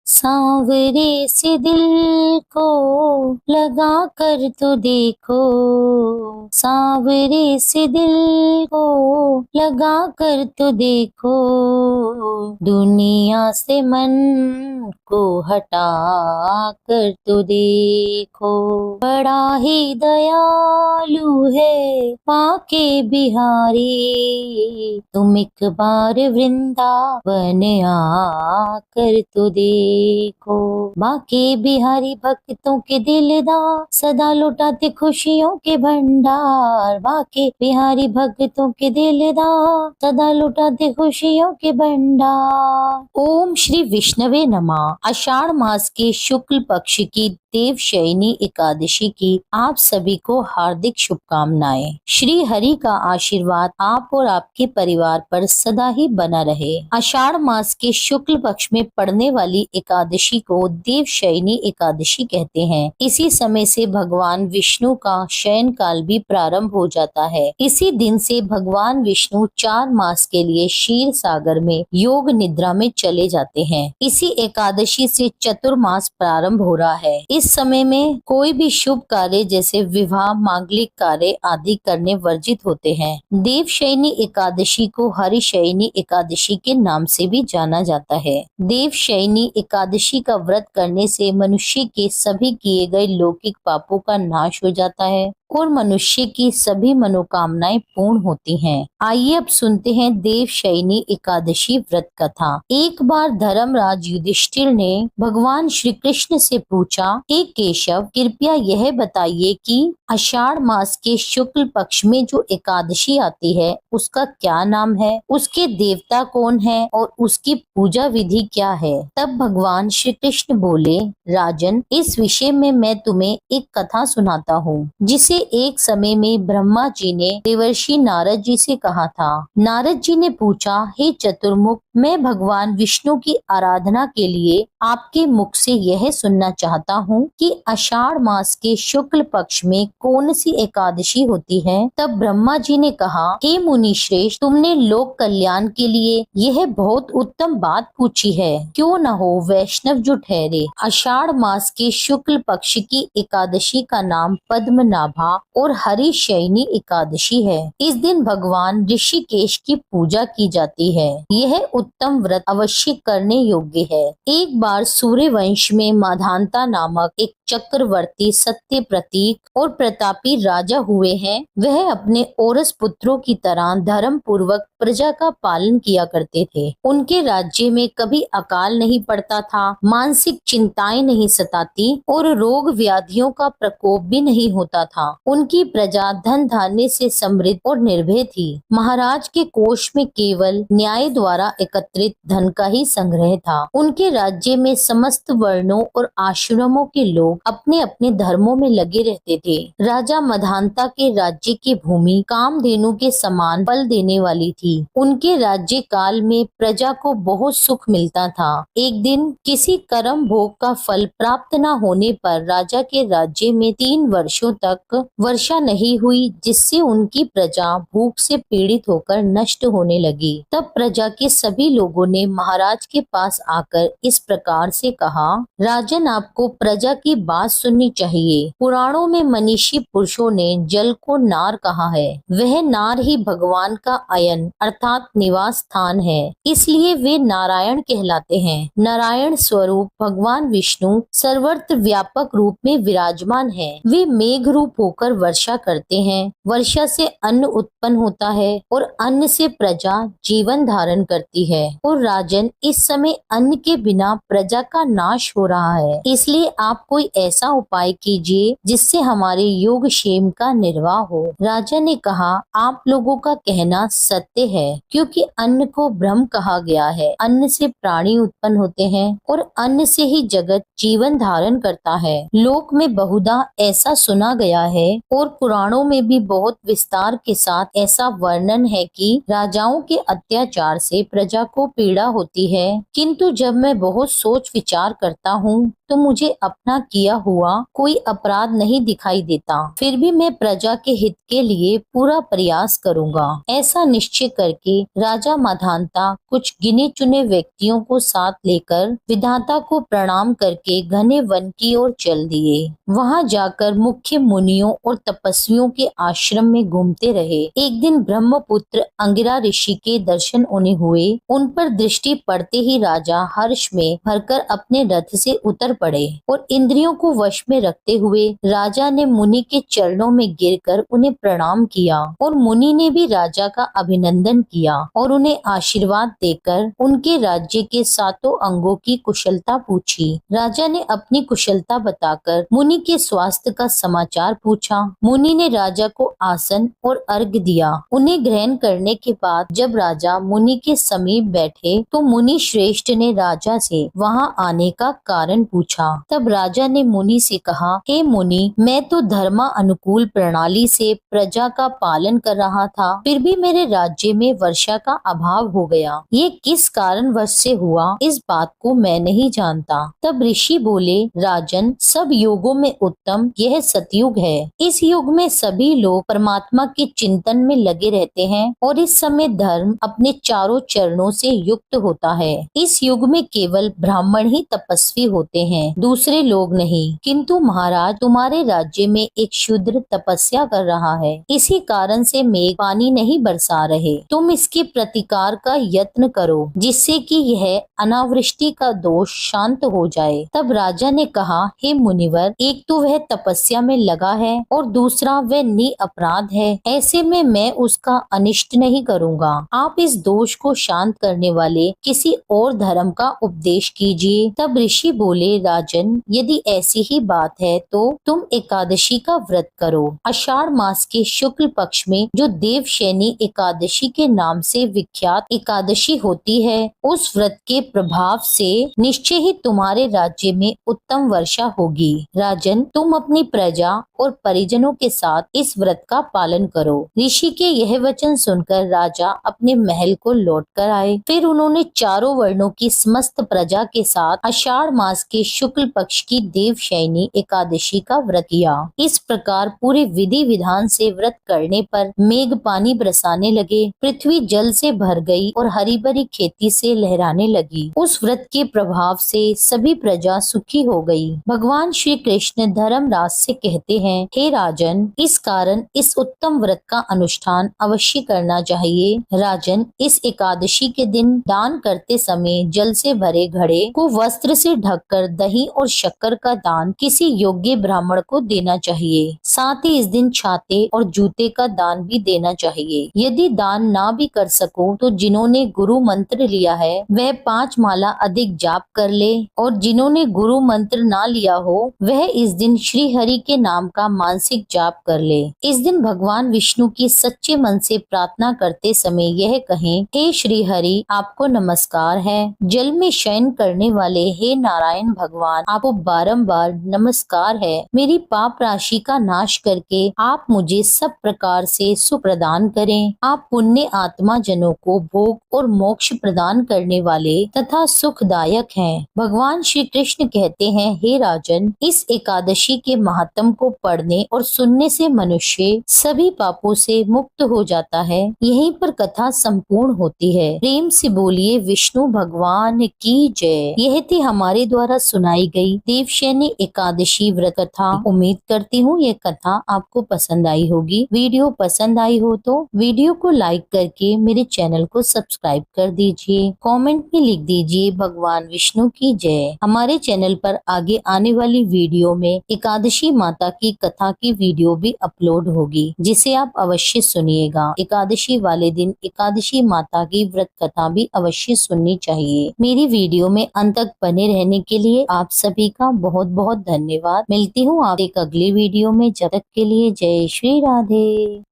सांवरे से दिल को लगा कर तो देखो, सांवरे से दिल को लगा कर तो देखो, दुनिया से मन को हटा कर तो देखो। बड़ा ही दयालु है माँ के बिहारी, तुम एक बार वृंदावन आकर तो देखो। माँ के बिहारी भक्तों के दिलदार, सदा लुटाते खुशियों के भंडार। माँ के बिहारी भक्तों के दिलदार, सदा लुटाते खुशियों के भंडार। ओम श्री विष्णवे नमः। आषाढ़ मास के शुक्ल पक्ष की देवशयनी एकादशी की आप सभी को हार्दिक शुभकामनाएं। श्री हरि का आशीर्वाद आप और आपके परिवार पर सदा ही बना रहे। आषाढ़ मास के शुक्ल पक्ष में पड़ने वाली एकादशी को देवशयनी एकादशी कहते हैं। इसी समय से भगवान विष्णु का शयन काल भी प्रारंभ हो जाता है। इसी दिन से भगवान विष्णु 4 मास के लिए क्षीर सागर में योग निद्रा में चले जाते हैं। इसी एकादशी से चतुर्मास प्रारंभ हो रहा है। इस समय में कोई भी शुभ कार्य जैसे विवाह, मांगलिक कार्य आदि करने वर्जित होते हैं। देवशयनी एकादशी को हरिशयनी एकादशी के नाम से भी जाना जाता है। देवशयनी एकादशी का व्रत करने से मनुष्य के सभी किए गए लौकिक पापों का नाश हो जाता है और मनुष्य की सभी मनोकामनाएं पूर्ण होती हैं। आइए अब सुनते हैं देवशयनी एकादशी व्रत कथा। एक बार धर्मराज युधिष्ठिर ने भगवान श्री कृष्ण से पूछा, हे केशव, कृपया यह बताइए कि आषाढ़ मास के शुक्ल पक्ष में जो एकादशी आती है उसका क्या नाम है, उसके देवता कौन है और उसकी पूजा विधि क्या है। तब भगवान श्री कृष्ण बोले, राजन, इस विषय में मैं तुम्हें एक कथा सुनाता हूँ जिसे एक समय में ब्रह्मा जी ने देवर्षि नारद जी से कहा था। नारद जी ने पूछा, हे चतुर्मुख, मैं भगवान विष्णु की आराधना के लिए आपके मुख से यह सुनना चाहता हूँ कि आषाढ़ मास के शुक्ल पक्ष में कौन सी एकादशी होती है। तब ब्रह्मा जी ने कहा, हे मुनि श्रेष्ठ, तुमने लोक कल्याण के लिए यह बहुत उत्तम बात पूछी है। क्यों न हो वैष्णव जो ठहरे। आषाढ़ मास के शुक्ल पक्ष की एकादशी का नाम पद्मनाभा और हरिशयनी एकादशी है। इस दिन भगवान ऋषिकेश की पूजा की जाती है। यह उत्तम व्रत अवश्य करने योग्य है। एक बार सूर्य वंश में माधांता नामक एक चक्रवर्ती, सत्य प्रतीक और प्रतापी राजा हुए हैं। वह अपने औरस पुत्रों की तरह धर्म पूर्वक प्रजा का पालन किया करते थे। उनके राज्य में कभी अकाल नहीं पड़ता था, मानसिक चिंताएं नहीं सताती और रोग व्याधियों का प्रकोप भी नहीं होता था। उनकी प्रजा धन धान्य से समृद्ध और निर्भय थी। महाराज के कोष में केवल न्याय द्वारा एकत्रित धन का ही संग्रह था। उनके राज्य में समस्त वर्णों और आश्रमों के लोग अपने अपने धर्मों में लगे रहते थे। राजा मधांता के राज्य की भूमि कामधेनु के समान फल देने वाली थी। उनके राज्य काल में प्रजा को बहुत सुख मिलता था। एक दिन किसी कर्म भोग का फल प्राप्त न होने पर राजा के राज्य में 3 वर्षों तक वर्षा नहीं हुई, जिससे उनकी प्रजा भूख से पीड़ित होकर नष्ट होने लगी। तब प्रजा के सभी लोगों ने महाराज के पास आकर इस प्रकार से कहा, राजन, आपको प्रजा की बात सुननी चाहिए। पुराणों में मनीषी पुरुषों ने जल को नार कहा है। वह नार ही भगवान का अयन अर्थात निवास स्थान है, इसलिए वे नारायण कहलाते हैं। नारायण स्वरूप भगवान विष्णु सर्वत्र व्यापक रूप में विराजमान है। वे मेघ रूप होकर वर्षा करते हैं। वर्षा से अन्न उत्पन्न होता है और अन्न से प्रजा जीवन धारण करती है। और राजन, इस समय अन्न के बिना प्रजा का नाश हो रहा है, इसलिए आप कोई ऐसा उपाय कीजिए जिससे हमारे योगक्षेम का निर्वाह हो। राजा ने कहा, आप लोगों का कहना सत्य है, क्योंकि अन्न को ब्रह्म कहा गया है। अन्न से प्राणी उत्पन्न होते हैं और अन्न से ही जगत जीवन धारण करता है। लोक में बहुधा ऐसा सुना गया है और पुराणों में भी बहुत विस्तार के साथ ऐसा वर्णन है कि राजाओं के अत्याचार से प्रजा को पीड़ा होती है। किंतु जब मैं बहुत सोच विचार करता हूँ तो मुझे अपना किया हुआ कोई अपराध नहीं दिखाई देता। फिर भी मैं प्रजा के हित के लिए पूरा प्रयास करूंगा। ऐसा निश्चय करके राजा माधांता कुछ गिने चुने व्यक्तियों को साथ लेकर विधाता को प्रणाम करके घने वन की ओर चल दिए। वहां जाकर मुख्य मुनियों और तपस्वियों के आश्रम में घूमते रहे। एक दिन ब्रह्मपुत्र अंगिरा ऋषि के दर्शन उन्हें हुए। उन पर दृष्टि पड़ते ही राजा हर्ष में भरकर अपने रथ से उतर पड़े और इंद्रियों को वश में रखते हुए राजा ने मुनि के चरणों में गिरकर उन्हें प्रणाम किया और मुनि ने भी राजा का अभिनंदन किया और उन्हें आशीर्वाद देकर उनके राज्य के सातों अंगों की कुशलता पूछी। राजा ने अपनी कुशलता बताकर मुनि के स्वास्थ्य का समाचार पूछा। मुनि ने राजा को आसन और अर्घ दिया। उन्हें ग्रहण करने के बाद जब राजा मुनि के समीप बैठे तो मुनि श्रेष्ठ ने राजा से वहां आने का कारण पूछा। तब राजा ने मुनि से कहा, हे मुनि, मैं तो धर्मा अनुकूल प्रणाली से प्रजा का पालन कर रहा था, फिर भी मेरे राज्य में वर्षा का अभाव हो गया। ये किस कारणवश से हुआ, इस बात को मैं नहीं जानता। तब ऋषि बोले, राजन, सब युगों में उत्तम यह सतयुग है। इस युग में सभी लोग परमात्मा के चिंतन में लगे रहते हैं और इस समय धर्म अपने चारों चरणों से युक्त होता है। इस युग में केवल ब्राह्मण ही तपस्वी होते हैं, दूसरे लोग नहीं। किंतु महाराज, तुम्हारे राज्य में एक शूद्र तपस्या कर रहा है। इसी कारण से मेघ पानी नहीं बरसा रहे। तुम इसके प्रतिकार का यत्न करो, जिससे कि यह अनावृष्टि का दोष शांत हो जाए। तब राजा ने कहा, हे मुनिवर, एक तो वह तपस्या में लगा है और दूसरा वह निअपराध है। ऐसे में मैं उसका अनिष्ट नहीं करूँगा। आप इस दोष को शांत करने वाले किसी और धर्म का उपदेश कीजिए। तब ऋषि बोले, राजन, यदि ऐसी ही बात है तो तुम एकादशी का व्रत करो। आषाढ़ मास के शुक्ल पक्ष में जो देवशयनी एकादशी के नाम से विख्यात एकादशी होती है, उस व्रत के प्रभाव से निश्चय ही तुम्हारे राज्य में उत्तम वर्षा होगी। राजन, तुम अपनी प्रजा और परिजनों के साथ इस व्रत का पालन करो। ऋषि के यह वचन सुनकर राजा अपने महल को लौट कर आए। फिर उन्होंने चारों वर्णों की समस्त प्रजा के साथ आषाढ़ मास के शुक्ल पक्ष की देवशयनी एकादशी का व्रत किया। इस प्रकार पूरे विधि विधान से व्रत करने पर मेघ पानी बरसाने लगे, पृथ्वी जल से भर गई और हरी भरी खेती से लहराने लगी। उस व्रत के प्रभाव से सभी प्रजा सुखी हो गई। भगवान श्री कृष्ण धर्मराज से कहते हैं, हे राजन, इस कारण इस उत्तम व्रत का अनुष्ठान अवश्य करना चाहिए। राजन, इस एकादशी के दिन दान करते समय जल से भरे घड़े को वस्त्र से ढककर दही और शक्कर का दान किसी योग्य ब्राह्मण को देना चाहिए। साथ ही इस दिन छाते और जूते का दान भी देना चाहिए। यदि दान ना भी कर सको तो जिन्होंने गुरु मंत्र लिया है वह 5 माला अधिक जाप कर ले, और जिन्होंने गुरु मंत्र ना लिया हो वह इस दिन श्री हरि के नाम का मानसिक जाप कर ले। इस दिन भगवान विष्णु की सच्चे मन से प्रार्थना करते समय यह कहें, हे श्री हरि, आपको नमस्कार है। जल में शयन करने वाले हे नारायण भगवान, आपको बारंबार नमस्कार है। मेरी पाप राशि का नाश करके आप मुझे सब प्रकार से सुख प्रदान करें। आप पुण्य आत्मा जनों को भोग और मोक्ष प्रदान करने वाले तथा सुखदायक हैं। भगवान श्री कृष्ण कहते हैं, हे राजन, इस एकादशी के महात्म को पढ़ने और सुनने से मनुष्य सभी पापों से मुक्त हो जाता है। यहीं पर कथा संपूर्ण होती है। प्रेम से बोलिए विष्णु भगवान की जय। यह थी हमारे द्वारा सुनाई गई देवशयनी एकादशी व्रत कथा। उम्मीद करती हूँ यह कथा आपको पसंद आई होगी। वीडियो पसंद आई हो तो वीडियो को लाइक करके मेरे चैनल को सब्सक्राइब कर दीजिए। कमेंट में लिख दीजिए भगवान विष्णु की जय। हमारे चैनल पर आगे आने वाली वीडियो में एकादशी माता की कथा की वीडियो भी अपलोड होगी, जिसे आप अवश्य सुनिएगा। एकादशी वाले दिन एकादशी माता की व्रत कथा भी अवश्य सुननी चाहिए। मेरी वीडियो में अंत तक बने रहने के लिए आप सभी का बहुत बहुत धन्यवाद। मिलती हूँ आप एक अगली वीडियो में। जब तक के लिए जय श्री राधे।